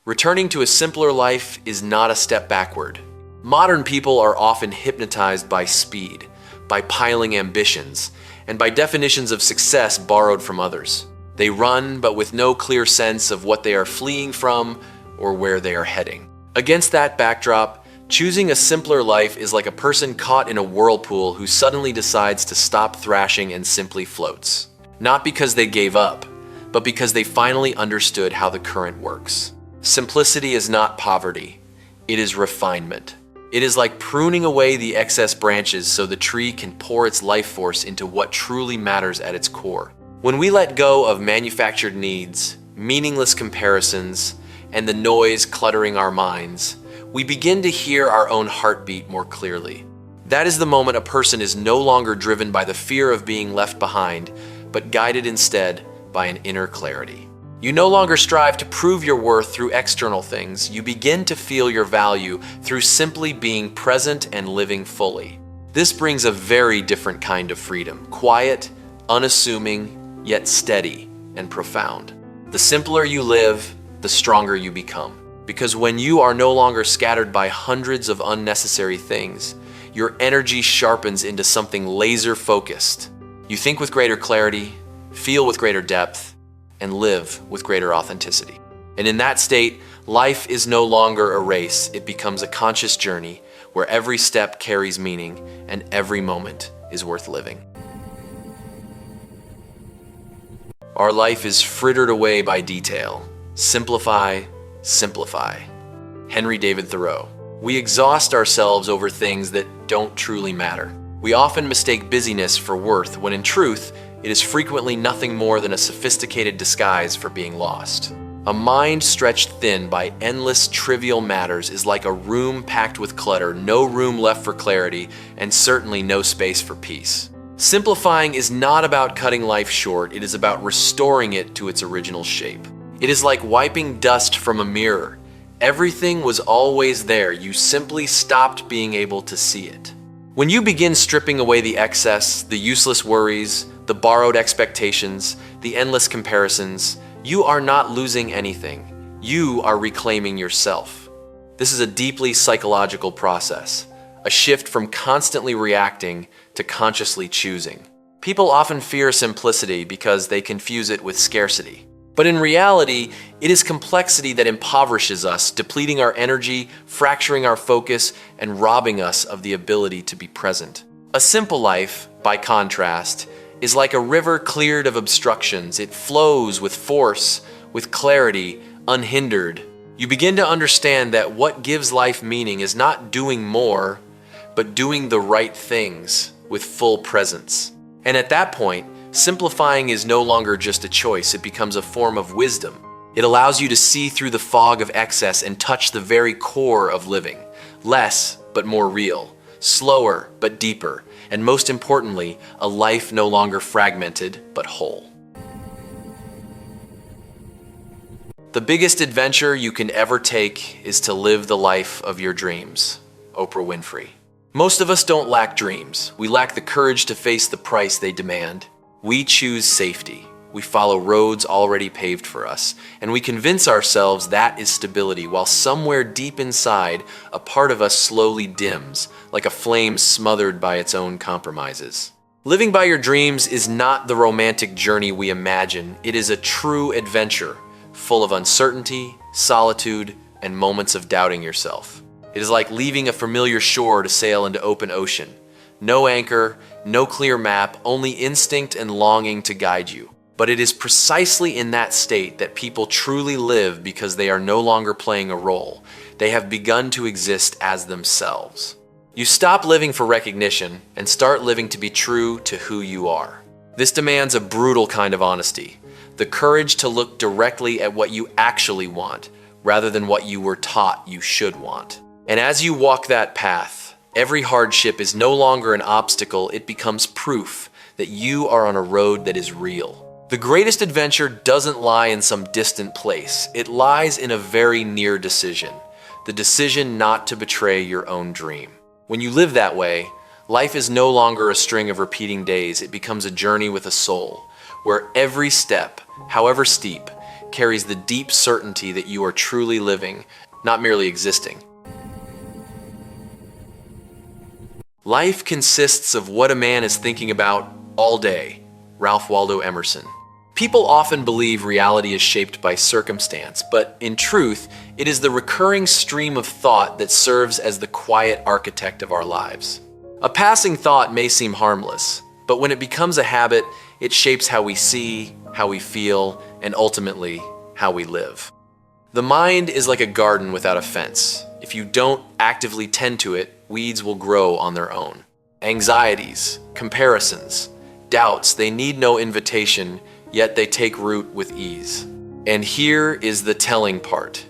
Returning to a simpler life is not a step backward. Modern people are often hypnotized by speed, by piling ambitions, and by definitions of success borrowed from others. They run, but with no clear sense of what they are fleeing from or where they are heading. Against that backdrop, choosing a simpler life is like a person caught in a whirlpool who suddenly decides to stop thrashing and simply floats. Not because they gave up, but because they finally understood how the current works. Simplicity is not poverty, it is refinement. It is like pruning away the excess branches so the tree can pour its life force into what truly matters at its core. When we let go of manufactured needs, meaningless comparisons, and the noise cluttering our minds, we begin to hear our own heartbeat more clearly. That is the moment a person is no longer driven by the fear of being left behind, but guided instead by an inner clarity. You no longer strive to prove your worth through external things. You begin to feel your value through simply being present and living fully. This brings a very different kind of freedom, quiet, unassuming, yet steady and profound. The simpler you live, the stronger you become. Because when you are no longer scattered by hundreds of unnecessary things, your energy sharpens into something laser-focused. You think with greater clarity, feel with greater depth, and live with greater authenticity. And in that state, life is no longer a race. It becomes a conscious journey where every step carries meaning and every moment is worth living. Our life is frittered away by detail. Simplify, simplify. Henry David Thoreau. We exhaust ourselves over things that don't truly matter. We often mistake busyness for worth when in truth, it is frequently nothing more than a sophisticated disguise for being lost. A mind stretched thin by endless trivial matters is like a room packed with clutter, no room left for clarity, and certainly no space for peace. Simplifying is not about cutting life short, it is about restoring it to its original shape. It is like wiping dust from a mirror. Everything was always there, you simply stopped being able to see it. When you begin stripping away the excess, the useless worries, the borrowed expectations, the endless comparisons, you are not losing anything. You are reclaiming yourself. This is a deeply psychological process, a shift from constantly reacting to consciously choosing. People often fear simplicity because they confuse it with scarcity. But in reality, it is complexity that impoverishes us, depleting our energy, fracturing our focus, and robbing us of the ability to be present. A simple life, by contrast, is like a river cleared of obstructions. It flows with force, with clarity, unhindered. You begin to understand that what gives life meaning is not doing more, but doing the right things with full presence. And at that point, simplifying is no longer just a choice, it becomes a form of wisdom. It allows you to see through the fog of excess and touch the very core of living. Less, but more real. Slower, but deeper. And most importantly, a life no longer fragmented, but whole. The biggest adventure you can ever take is to live the life of your dreams. Oprah Winfrey. Most of us don't lack dreams. We lack the courage to face the price they demand. We choose safety. We follow roads already paved for us, and we convince ourselves that is stability, while somewhere deep inside, a part of us slowly dims, like a flame smothered by its own compromises. Living by your dreams is not the romantic journey we imagine. It is a true adventure, full of uncertainty, solitude, and moments of doubting yourself. It is like leaving a familiar shore to sail into open ocean. No anchor, no clear map, only instinct and longing to guide you. But it is precisely in that state that people truly live because they are no longer playing a role. They have begun to exist as themselves. You stop living for recognition and start living to be true to who you are. This demands a brutal kind of honesty, the courage to look directly at what you actually want, rather than what you were taught you should want. And as you walk that path, every hardship is no longer an obstacle, it becomes proof that you are on a road that is real. The greatest adventure doesn't lie in some distant place. It lies in a very near decision, the decision not to betray your own dream. When you live that way, life is no longer a string of repeating days. It becomes a journey with a soul, where every step, however steep, carries the deep certainty that you are truly living, not merely existing. Life consists of what a man is thinking about all day. Ralph Waldo Emerson. People often believe reality is shaped by circumstance, but in truth, it is the recurring stream of thought that serves as the quiet architect of our lives. A passing thought may seem harmless, but when it becomes a habit, it shapes how we see, how we feel, and ultimately, how we live. The mind is like a garden without a fence. If you don't actively tend to it, weeds will grow on their own. Anxieties, comparisons, doubts, they need no invitation, yet they take root with ease. And here is the telling part.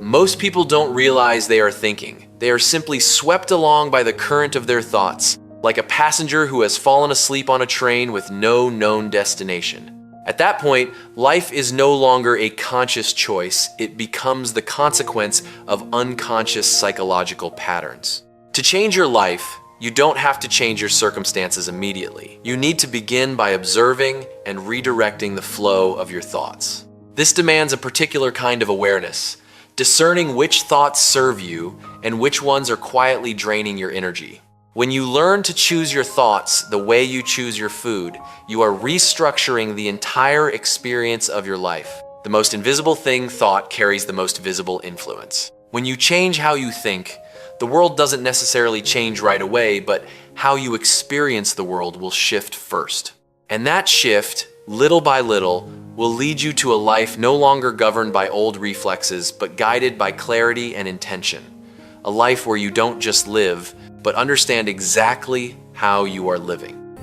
Most people don't realize they are thinking. They are simply swept along by the current of their thoughts, like a passenger who has fallen asleep on a train with no known destination. At that point, life is no longer a conscious choice. It becomes the consequence of unconscious psychological patterns. To change your life, you don't have to change your circumstances immediately. You need to begin by observing and redirecting the flow of your thoughts. This demands a particular kind of awareness, discerning which thoughts serve you and which ones are quietly draining your energy. When you learn to choose your thoughts the way you choose your food, you are restructuring the entire experience of your life. The most invisible thing, thought, carries the most visible influence. When you change how you think, the world doesn't necessarily change right away, but how you experience the world will shift first. And that shift, little by little, will lead you to a life no longer governed by old reflexes, but guided by clarity and intention. A life where you don't just live, but understand exactly how you are living.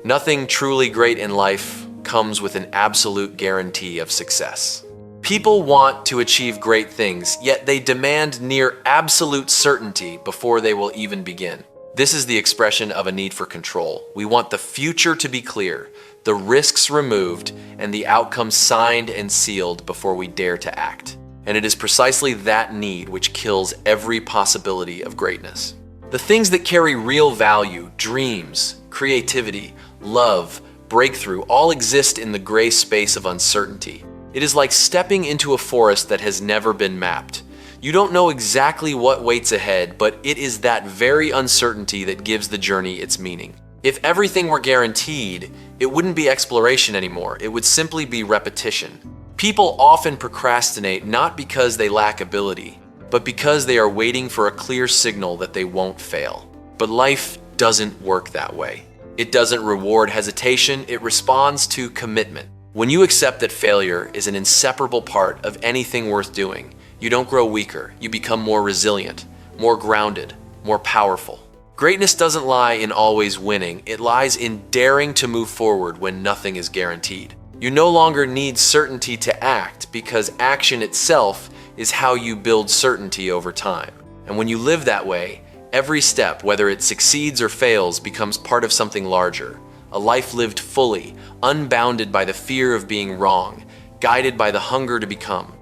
Nothing truly great in life comes with an absolute guarantee of success. People want to achieve great things, yet they demand near absolute certainty before they will even begin. This is the expression of a need for control. We want the future to be clear, the risks removed, and the outcome signed and sealed before we dare to act. And it is precisely that need which kills every possibility of greatness. The things that carry real value, dreams, creativity, love, breakthrough, all exist in the gray space of uncertainty. It is like stepping into a forest that has never been mapped. You don't know exactly what waits ahead, but it is that very uncertainty that gives the journey its meaning. If everything were guaranteed, it wouldn't be exploration anymore. It would simply be repetition. People often procrastinate not because they lack ability, but because they are waiting for a clear signal that they won't fail. But life doesn't work that way. It doesn't reward hesitation, it responds to commitment. When you accept that failure is an inseparable part of anything worth doing, you don't grow weaker, you become more resilient, more grounded, more powerful. Greatness doesn't lie in always winning, it lies in daring to move forward when nothing is guaranteed. You no longer need certainty to act because action itself is how you build certainty over time. And when you live that way, every step, whether it succeeds or fails, becomes part of something larger. A life lived fully, unbounded by the fear of being wrong, guided by the hunger to become.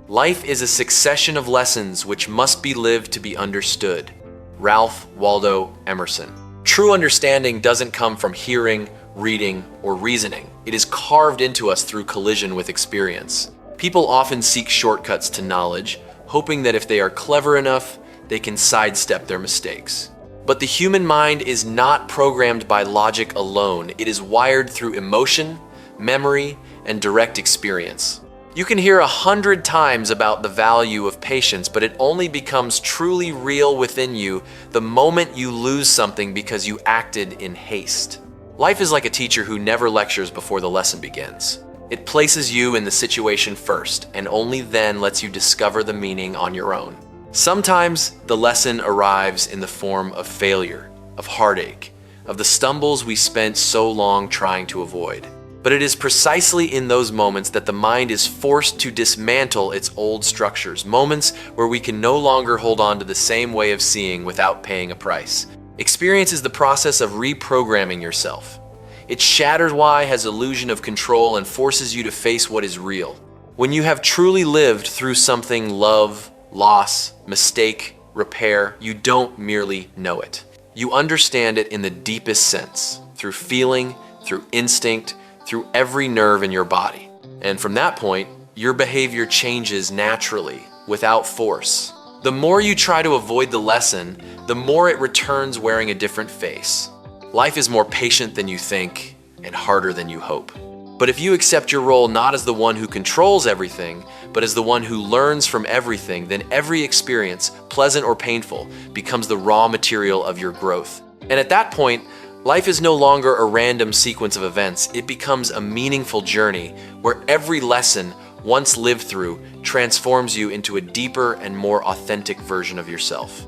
Life is a succession of lessons which must be lived to be understood. Ralph Waldo Emerson. True understanding doesn't come from hearing, reading, or reasoning. It is carved into us through collision with experience. People often seek shortcuts to knowledge, hoping that if they are clever enough, they can sidestep their mistakes. But the human mind is not programmed by logic alone. It is wired through emotion, memory, and direct experience. You can hear 100 times about the value of patience, but it only becomes truly real within you the moment you lose something because you acted in haste. Life is like a teacher who never lectures before the lesson begins. It places you in the situation first, and only then lets you discover the meaning on your own. Sometimes the lesson arrives in the form of failure, of heartache, of the stumbles we spent so long trying to avoid. But it is precisely in those moments that the mind is forced to dismantle its old structures, moments where we can no longer hold on to the same way of seeing without paying a price. Experience is the process of reprogramming yourself. It shatters why has illusion of control and forces you to face what is real. When you have truly lived through something, love, loss, mistake, repair, you don't merely know it. You understand it in the deepest sense, through feeling, through instinct, through every nerve in your body. And from that point, your behavior changes naturally, without force. The more you try to avoid the lesson, the more it returns wearing a different face. Life is more patient than you think and harder than you hope. But if you accept your role not as the one who controls everything, but as the one who learns from everything, then every experience, pleasant or painful, becomes the raw material of your growth. And at that point, life is no longer a random sequence of events. It becomes a meaningful journey where every lesson, once lived through, transforms you into a deeper and more authentic version of yourself.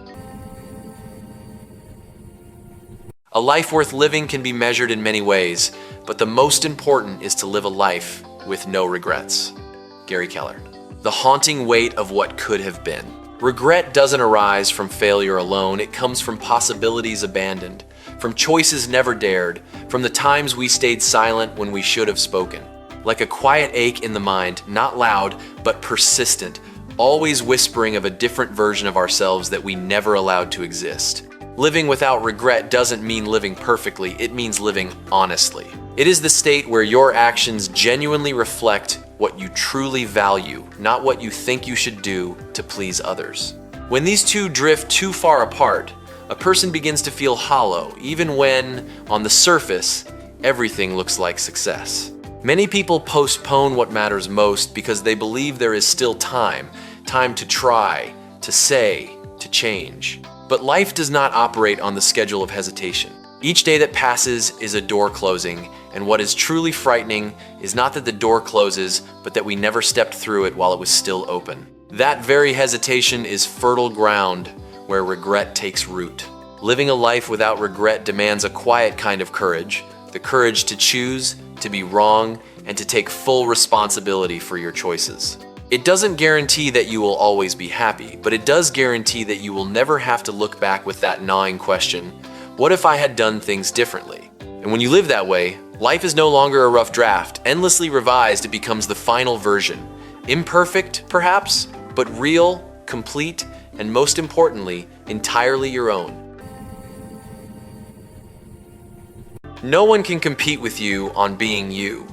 A life worth living can be measured in many ways, but the most important is to live a life with no regrets. Gary Keller. The haunting weight of what could have been. Regret doesn't arise from failure alone. It comes from possibilities abandoned, from choices never dared, from the times we stayed silent when we should have spoken. Like a quiet ache in the mind, not loud, but persistent, always whispering of a different version of ourselves that we never allowed to exist. Living without regret doesn't mean living perfectly, it means living honestly. It is the state where your actions genuinely reflect what you truly value, not what you think you should do to please others. When these two drift too far apart, a person begins to feel hollow, even when, on the surface, everything looks like success. Many people postpone what matters most because they believe there is still time to try, to say, to change. But life does not operate on the schedule of hesitation. Each day that passes is a door closing, and what is truly frightening is not that the door closes, but that we never stepped through it while it was still open. That very hesitation is fertile ground where regret takes root. Living a life without regret demands a quiet kind of courage, the courage to choose, to be wrong, and to take full responsibility for your choices. It doesn't guarantee that you will always be happy, but it does guarantee that you will never have to look back with that gnawing question, what if I had done things differently? And when you live that way, life is no longer a rough draft. Endlessly revised, it becomes the final version. Imperfect, perhaps, but real, complete, and most importantly, entirely your own. No one can compete with you on being you.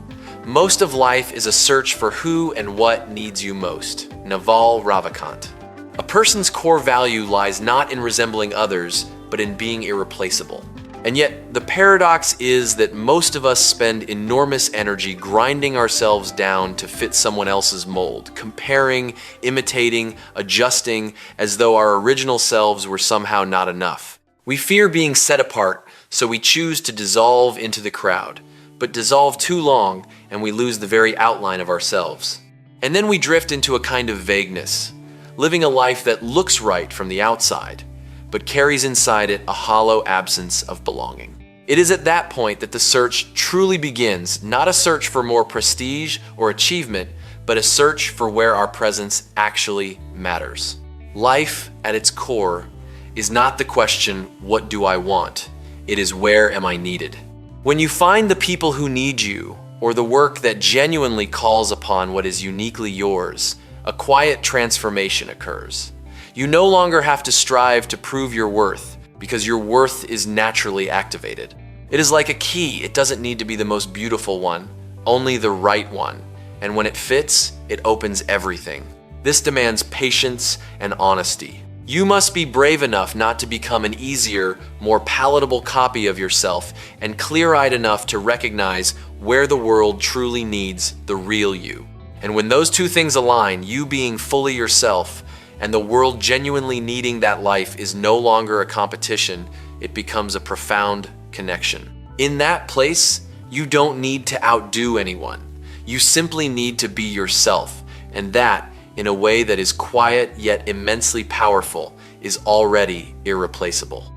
Most of life is a search for who and what needs you most. Naval Ravikant. A person's core value lies not in resembling others, but in being irreplaceable. And yet, the paradox is that most of us spend enormous energy grinding ourselves down to fit someone else's mold, comparing, imitating, adjusting, as though our original selves were somehow not enough. We fear being set apart, so we choose to dissolve into the crowd. But dissolve too long, and we lose the very outline of ourselves. And then we drift into a kind of vagueness, living a life that looks right from the outside, but carries inside it a hollow absence of belonging. It is at that point that the search truly begins, not a search for more prestige or achievement, but a search for where our presence actually matters. Life, at its core, is not the question, what do I want? It is, where am I needed? When you find the people who need you, or the work that genuinely calls upon what is uniquely yours, a quiet transformation occurs. You no longer have to strive to prove your worth, because your worth is naturally activated. It is like a key. It doesn't need to be the most beautiful one, only the right one. And when it fits, it opens everything. This demands patience and honesty. You must be brave enough not to become an easier, more palatable copy of yourself, and clear-eyed enough to recognize where the world truly needs the real you. And when those two things align, you being fully yourself and the world genuinely needing that life is no longer a competition, it becomes a profound connection. In that place, you don't need to outdo anyone. You simply need to be yourself, and that, in a way that is quiet yet immensely powerful, is already irreplaceable.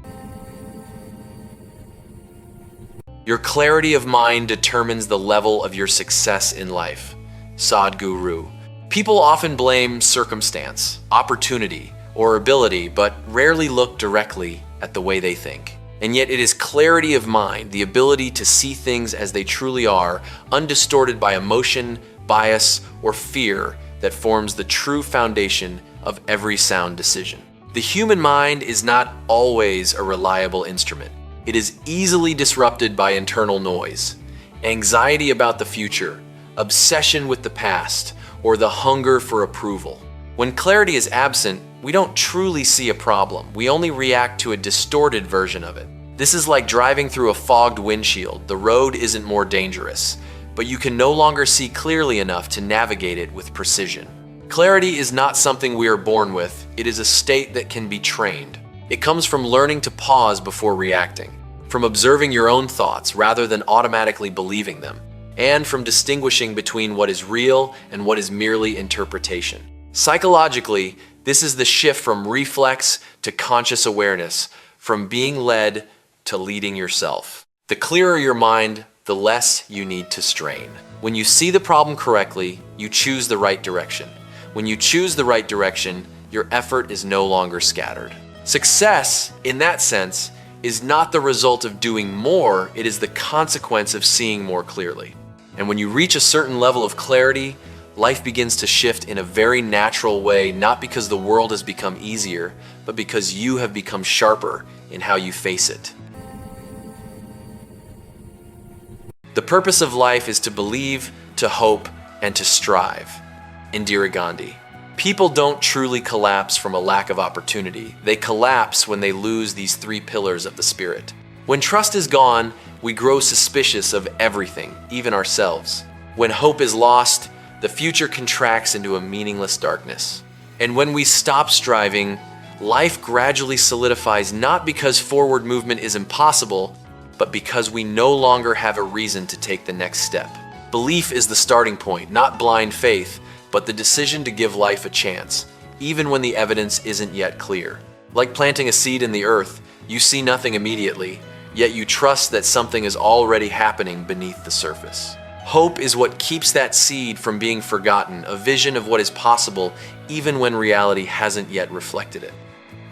Your clarity of mind determines the level of your success in life. Sadhguru. People often blame circumstance, opportunity, or ability, but rarely look directly at the way they think. And yet it is clarity of mind, the ability to see things as they truly are, undistorted by emotion, bias, or fear, that forms the true foundation of every sound decision. The human mind is not always a reliable instrument. It is easily disrupted by internal noise, anxiety about the future, obsession with the past, or the hunger for approval. When clarity is absent, we don't truly see a problem. We only react to a distorted version of it. This is like driving through a fogged windshield. The road isn't more dangerous, but you can no longer see clearly enough to navigate it with precision. Clarity is not something we are born with. It is a state that can be trained. It comes from learning to pause before reacting, from observing your own thoughts rather than automatically believing them, and from distinguishing between what is real and what is merely interpretation. Psychologically, this is the shift from reflex to conscious awareness, from being led to leading yourself. The clearer your mind, the less you need to strain. When you see the problem correctly, you choose the right direction. When you choose the right direction, your effort is no longer scattered. Success, in that sense, is not the result of doing more, it is the consequence of seeing more clearly. And when you reach a certain level of clarity, life begins to shift in a very natural way, not because the world has become easier, but because you have become sharper in how you face it. The purpose of life is to believe, to hope, and to strive. Indira Gandhi. People don't truly collapse from a lack of opportunity. They collapse when they lose these three pillars of the spirit. When trust is gone, we grow suspicious of everything, even ourselves. When hope is lost, the future contracts into a meaningless darkness. And when we stop striving, life gradually solidifies not because forward movement is impossible, but because we no longer have a reason to take the next step. Belief is the starting point, not blind faith, but the decision to give life a chance, even when the evidence isn't yet clear. Like planting a seed in the earth, you see nothing immediately, yet you trust that something is already happening beneath the surface. Hope is what keeps that seed from being forgotten, a vision of what is possible even when reality hasn't yet reflected it.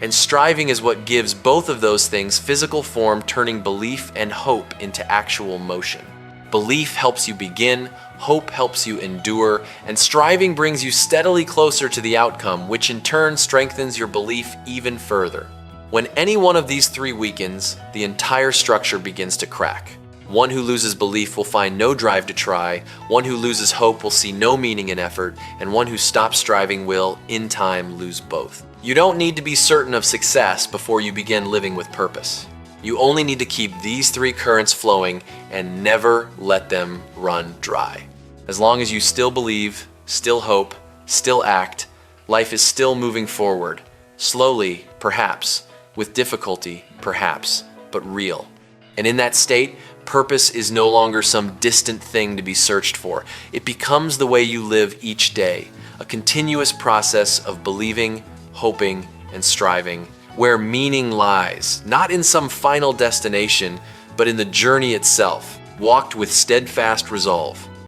And striving is what gives both of those things physical form, turning belief and hope into actual motion. Belief helps you begin, hope helps you endure, and striving brings you steadily closer to the outcome, which in turn strengthens your belief even further. When any one of these three weakens, the entire structure begins to crack. One who loses belief will find no drive to try, one who loses hope will see no meaning in effort, and one who stops striving will, in time, lose both. You don't need to be certain of success before you begin living with purpose. You only need to keep these three currents flowing and never let them run dry. As long as you still believe, still hope, still act, life is still moving forward. Slowly, perhaps. With difficulty, perhaps. But real. And in that state, purpose is no longer some distant thing to be searched for. It becomes the way you live each day. A continuous process of believing, hoping, and striving, where meaning lies, not in some final destination, but in the journey itself, walked with steadfast resolve.